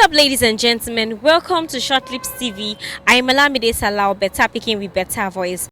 up, ladies and gentlemen? Welcome to ShutlipsTV. I am Olamide Salau, better picking with better voice.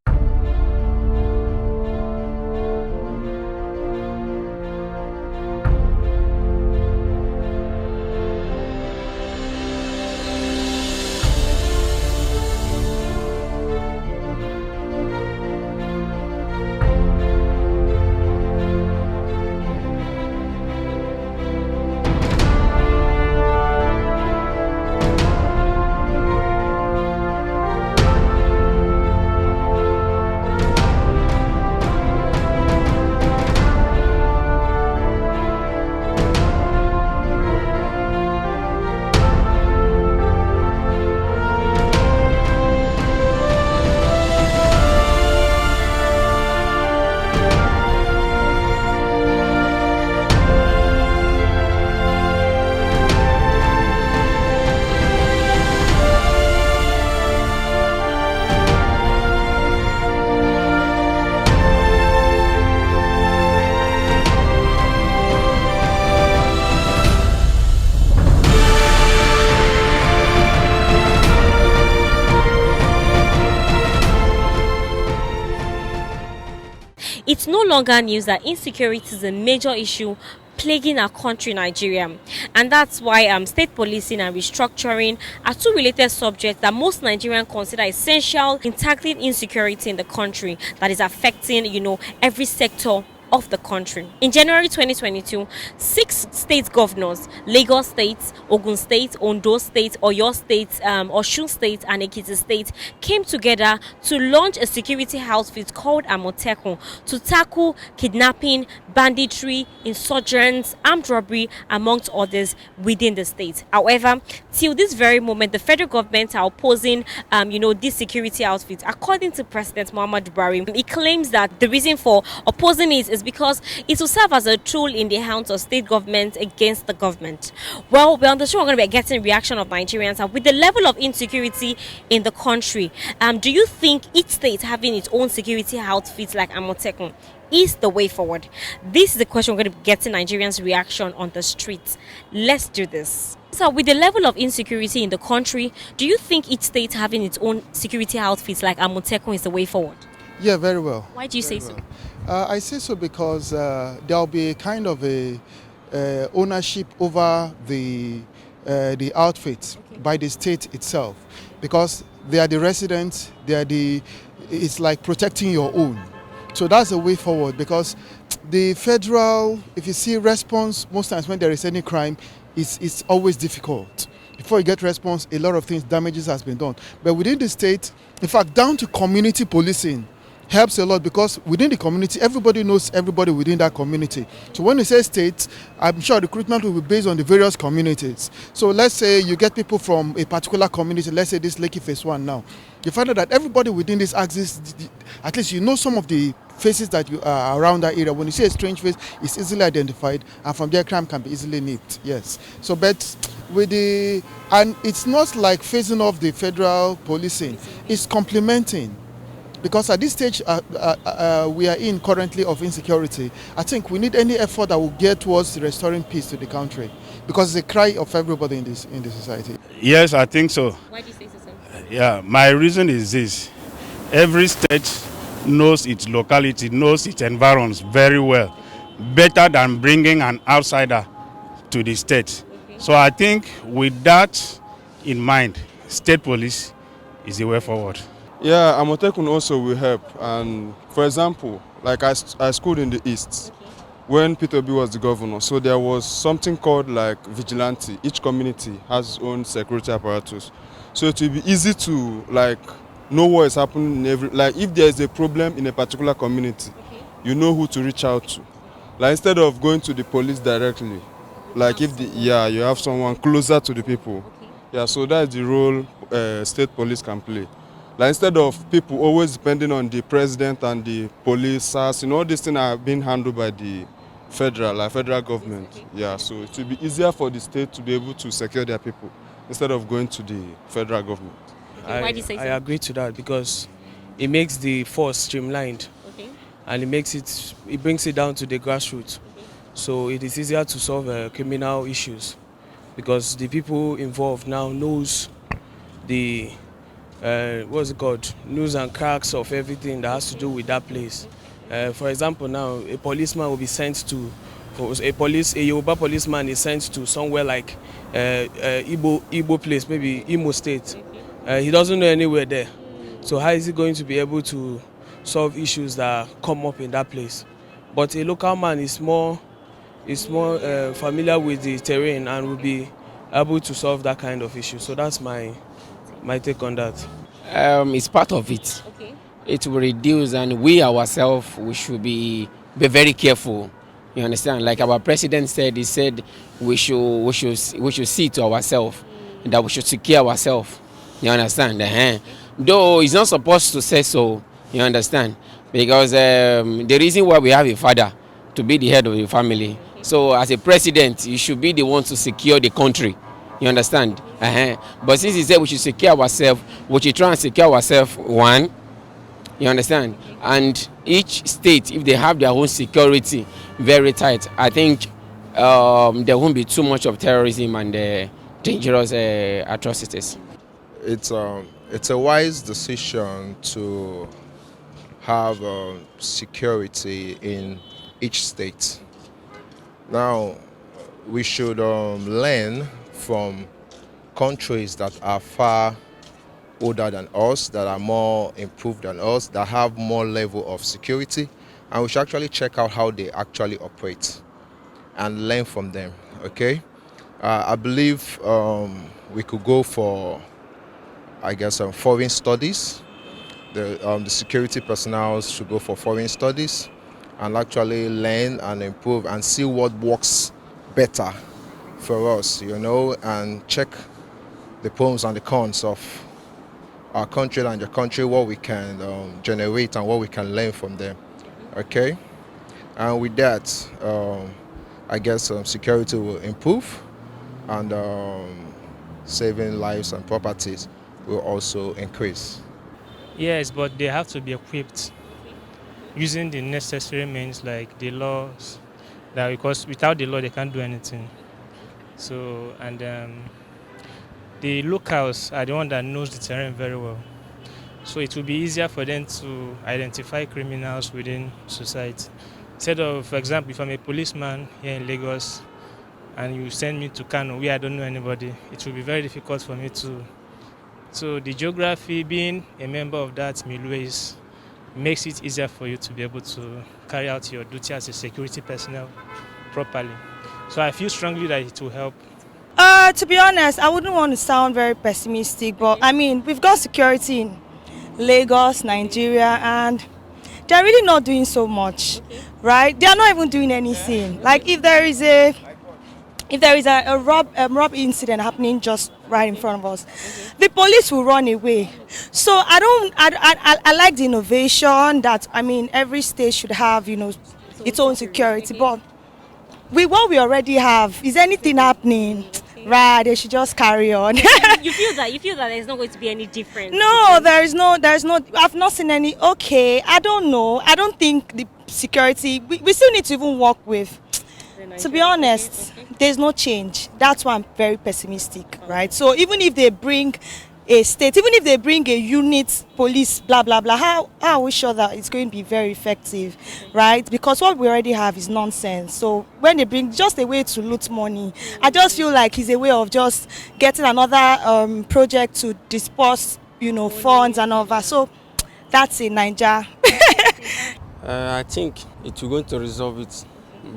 It's no longer news that insecurity is a major issue plaguing our country, Nigeria. And that's why state policing and restructuring are two related subjects that most Nigerians consider essential in tackling insecurity in the country that is affecting, every sector of the country. In January 2022, 6 state governors, Lagos State, Ogun State, Ondo State, Oyo State, Osun State, and Ekiti State came together to launch a security outfit called amotekun to tackle kidnapping, banditry, insurgents, armed robbery, amongst others within the state. However, till this very moment, the federal government are opposing, this security outfit. According to President Muhammadu Buhari, he claims that the reason for opposing it is because it will serve as a tool in the hands of state government against the government. Well, we're on the show, we're going to be getting reaction of Nigerians with the level of insecurity in the country. Do you think each state having its own security outfits like amotekun is the way forward? This is the question we're going to be getting Nigerians' reaction on the streets. Let's do this. So, with the level of insecurity in the country, do you think each state having its own security outfits like amotekun is the way forward? Yeah, very well. Why do you say so? I say so because there'll be a kind of a ownership over the outfit by the state itself, because they are the residents. It's like protecting your own. So that's the way forward, because the federal, if you see response, most times when there is any crime, it's always difficult. Before you get response, a lot of damages has been done. But within the state, in fact, down to community policing helps a lot, because within the community, everybody knows everybody within that community. So when you say state, I'm sure recruitment will be based on the various communities. So let's say you get people from a particular community, let's say this Lekki Phase 1 now. You find out that everybody within this axis, at least you know some of the faces that you are around that area. When you see a strange face, it's easily identified, and from there crime can be easily nipped. Yes. So but and it's not like phasing off the federal policing, it's complementing. Because at this stage we are in currently of insecurity, I think we need any effort that will get towards restoring peace to the country, because it's a cry of everybody in the society. Yes, I think so. Why do you say so, sir? Yeah, my reason is this: every state knows its locality, knows its environs very well, better than bringing an outsider to the state. Okay. So I think with that in mind, state police is the way forward. Yeah, amotekun also will help. And for example, like I schooled in the East, okay, when Peter Obi was the governor. So there was something called like vigilante. Each community has its own security apparatus. So it will be easy to like know what is happening in every, like if there is a problem in a particular community, okay, you know who to reach out to. Like instead of going to the police directly, like if you have someone closer to the people. Okay. Yeah, so that's the role state police can play. Like instead of people always depending on the president and the police, SARS, all these things are being handled by the federal government. Yeah, so it will be easier for the state to be able to secure their people instead of going to the federal government. Okay, why do you say so? I agree to that because it makes the force streamlined, okay, and it brings it down to the grassroots. Okay. So it is easier to solve criminal issues because the people involved now knows the news and cracks of everything that has to do with that place. For example, now a policeman will be sent to a Yoruba policeman is sent to somewhere like Igbo place, maybe Imo State. He doesn't know anywhere there. So how is he going to be able to solve issues that come up in that place? But a local man is more familiar with the terrain and will be able to solve that kind of issue. So that's my take on that. It's part of it. Okay. It will reduce, and we ourselves, we should be very careful. You understand? Like our president said, he said we should see to ourselves, that we should secure ourselves. You understand? Though he's not supposed to say so. You understand? Because the reason why we have a father to be the head of the family. So as a president, you should be the one to secure the country. You understand? But since he said we should secure ourselves, we should try and secure ourselves, one. You understand? And each state, if they have their own security very tight, I think there won't be too much of terrorism and dangerous atrocities. It's a wise decision to have security in each state. Now, we should learn from countries that are far older than us, that are more improved than us, that have more level of security, and we should actually check out how they actually operate and learn from them. Okay, I believe we could go for, I guess, foreign studies. The security personnel should go for foreign studies and actually learn and improve and see what works better for us, you know, and check the pros and the cons of our country and your country, what we can generate and what we can learn from them. Okay, and with that, I guess security will improve, and saving lives and properties will also increase. Yes, but they have to be equipped using the necessary means like the laws, that because without the law they can't do anything. So, and the locals are the one that knows the terrain very well. So it will be easier for them to identify criminals within society. Instead of, for example, if I'm a policeman here in Lagos and you send me to Kano where I don't know anybody, it will be very difficult for me to. So the geography, being a member of that milieu, makes it easier for you to be able to carry out your duty as a security personnel properly. So I feel strongly that it will help. To be honest, I wouldn't want to sound very pessimistic, but I mean, we've got security in Lagos, Nigeria, and they're really not doing so much, right? They are not even doing anything. Like if there is a rob incident happening just right in front of us, the police will run away. So I like the innovation that, I mean, every state should have, you know, its own security, but with what we already have, is anything happening? Right, they should just carry on. You feel that there's not going to be any difference? No, there's no. I've not seen any. Okay, I don't know. I don't think the security. We still need to even work with. To be honest, there's no change. That's why I'm very pessimistic, right? So even if they bring a state, even if they bring a unit, police, blah, blah, blah, how are we sure that it's going to be very effective, right? Because what we already have is nonsense. So when they bring just a way to loot money, I just feel like it's a way of just getting another project to disperse, you know, funds and all that. So that's in Nigeria. I think it's going to resolve it.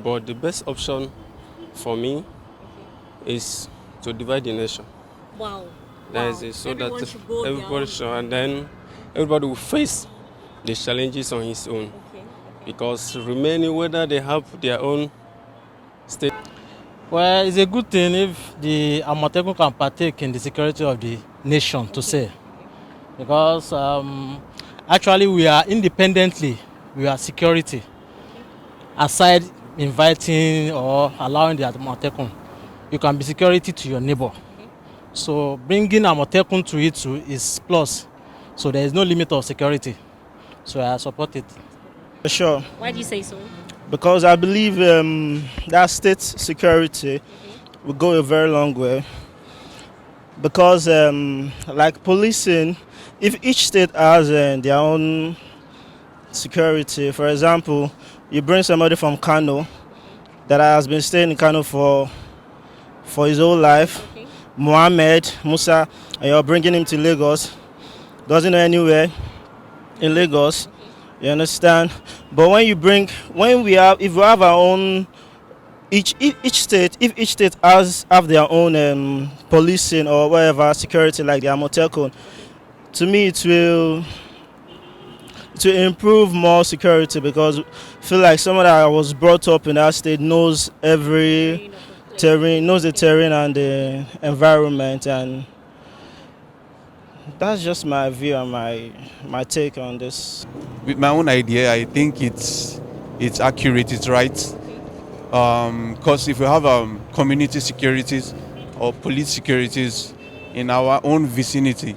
But the best option for me is to divide the nation. Wow. That is it, so Everyone that should go everybody should, and then everybody will face the challenges on his own. Okay. Because remaining, whether they have their own state. Well, it's a good thing if the amotekun can partake in the security of the nation, to say. Because actually we are independently, we are security. Aside inviting or allowing the amotekun, you can be security to your neighbor. So bringing amotekun to it too is plus. So there is no limit of security. So I support it. Sure. Why do you say so? Because I believe that state security will go a very long way. Because like policing, if each state has their own security, for example, you bring somebody from Kano that has been staying in Kano for his whole life, okay. Mohammed, Musa, and you're bringing him to Lagos, doesn't know anywhere in Lagos, okay. You understand? But if we have our own, if each state have their own policing or whatever security, like the amotekun, to me it will improve more security, because I feel like someone that was brought up in that state knows every terrain, knows the terrain and the environment, and that's just my view and my take on this. With my own idea, I think it's accurate, it's right. Because if we have community securities or police securities in our own vicinity,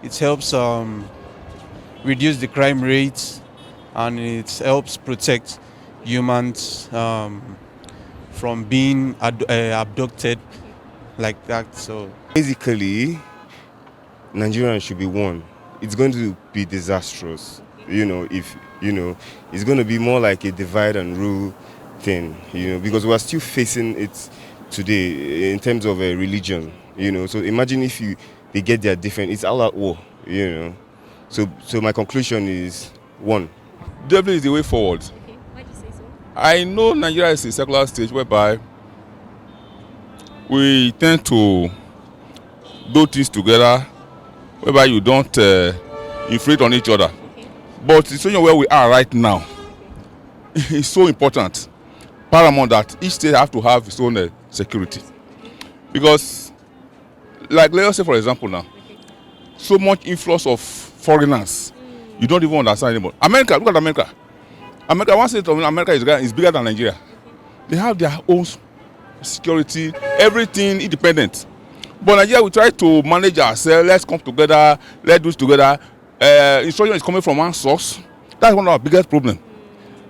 it helps reduce the crime rates, and it helps protect humans from being abducted like that. So basically, Nigerians should be one. It's going to be disastrous, if it's going to be more like a divide and rule thing, because we are still facing it today in terms of religion, So imagine if they get their different, it's all at war, So my conclusion is one. Definitely is the way forward. Okay, why do you say so? I know Nigeria is a secular state whereby we tend to do things together, whereby you don't inflict on each other. Okay. But the situation where we are right now is so important, paramount, that each state has to have its own security. Because, like let us say for example now, so much influx of foreigners, you don't even understand anymore. America, look at America. One state of America is bigger than Nigeria. They have their own security, everything independent. But Nigeria, we try to manage ourselves. Let's come together. Let's do it together. Instruction is coming from one source. That's one of our biggest problems.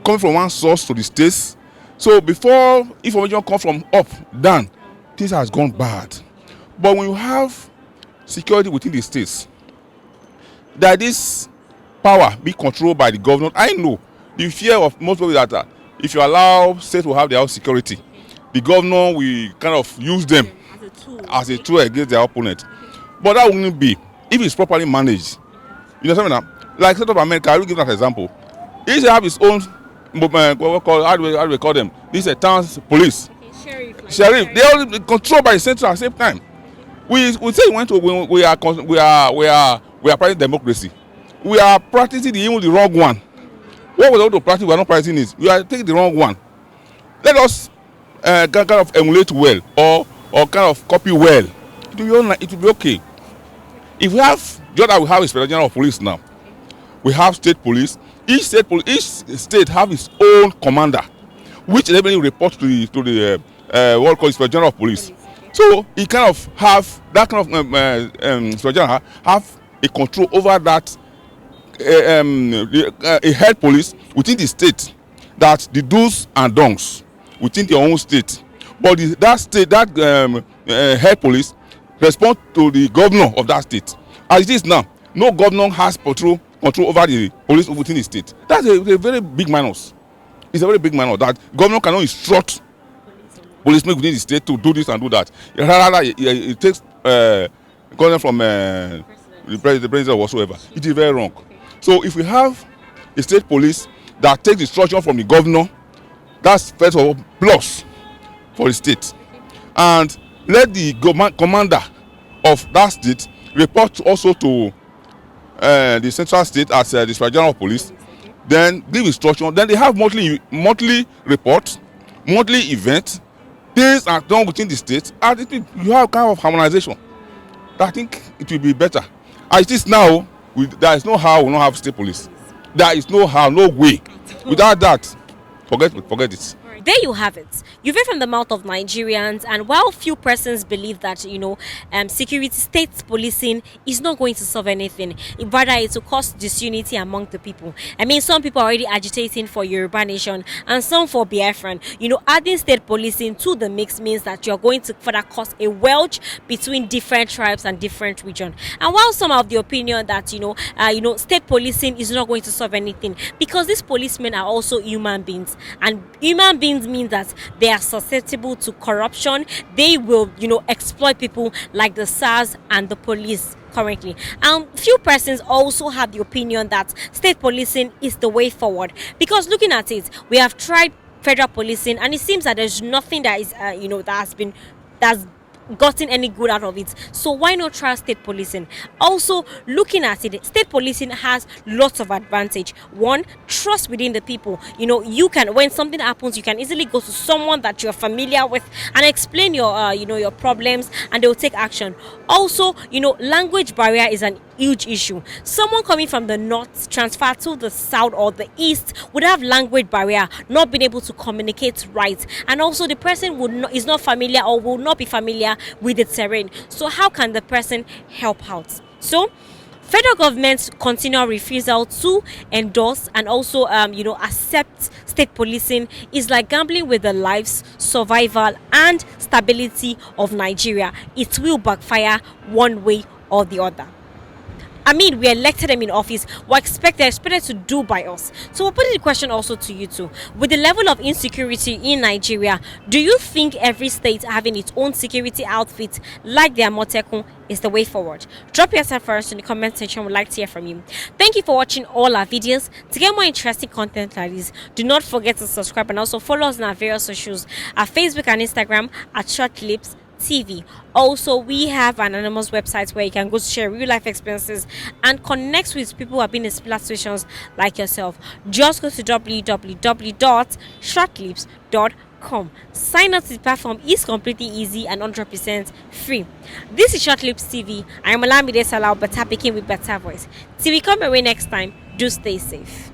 Coming from one source to the states. So before information comes from up, down, things has gone bad. But when you have security within the states, that this power be controlled by the government, I know the fear of most people that if you allow states to have their own security, the governor will kind of use them as a tool against their opponent. But that wouldn't be if it's properly managed. You know what I mean? Like state of America, I will give that example. He should have his own how do we call them? These are town police. Okay, sheriff. They all controlled by the center at the same time. We say we are practicing democracy. We are practicing the wrong one. What we want to practice, we are not practicing it. We are taking the wrong one. Let us kind of emulate well or kind of copy well. It will be okay. If we have, just like we have Inspector General of Police now, we have state police. Each state have its own commander, which eventually reports to the what called Inspector General of Police. So he kind of have that kind of Inspector General have a control over that a head police within the state, that the do's and don'ts within their own state. But that head police respond to the governor of that state. As it is now, no governor has control over the police within the state. That's a very big minus. It's a very big minus that governor cannot instruct policemen within the state to do this and do that. Rather, it takes governor from the president or whatsoever. It is very wrong. So if we have a state police that takes instruction from the governor, that's first of all plus for the state. And let the commander of that state report also to the central state as the Inspector General of Police, then give instruction. Then they have monthly reports, monthly events, things are done within the state, and you have kind of harmonization. I think it will be better. As it is now, there is no how we will not have state police. There is no how, no way. Without that, forget it. There you have it. You've heard from the mouth of Nigerians, and while few persons believe that security state policing is not going to solve anything, rather it will cause disunity among the people. I mean, some people are already agitating for Yoruba nation and some for Biafran. Adding state policing to the mix means that you're going to further cause a wedge between different tribes and different regions. And while some have the opinion that state policing is not going to solve anything, because these policemen are also human beings, and human beings mean that they are susceptible to corruption. They will exploit people like the SARS and the police currently. Few persons also have the opinion that state policing is the way forward, because looking at it, we have tried federal policing and it seems that there's nothing that is that's gotten any good out of it. So why not try state policing? Also, looking at it, state policing has lots of advantage. One, trust within the people. You can, when something happens, you can easily go to someone that you're familiar with and explain your problems, and they will take action. Also, language barrier is an huge issue. Someone coming from the north transfer to the south or the east would have language barrier, not being able to communicate right, and also the person is not familiar or will not be familiar with the terrain. So how can the person help out? So federal government's continual refusal to endorse and also accept state policing is like gambling with the lives, survival and stability of Nigeria. It will backfire one way or the other. I mean, we elected them in office. We're expected to do by us. So we're putting the question also to you too. With the level of insecurity in Nigeria, do you think every state having its own security outfit like the amotekun is the way forward? Drop your answer first in the comment section. We'd like to hear from you. Thank you for watching all our videos. To get more interesting content like this, do not forget to subscribe and also follow us on our various socials, our Facebook and Instagram at ShutlipsTV. Also, we have an anonymous website where you can go to share real life experiences and connect with people who have been in similar situations like yourself. Just go to www.shutlips.com. Sign up to the platform is completely easy and 100% free. This is ShutlipsTV. I am Olamide Salau, better speaking with better voice. Till we come away next time, do stay safe.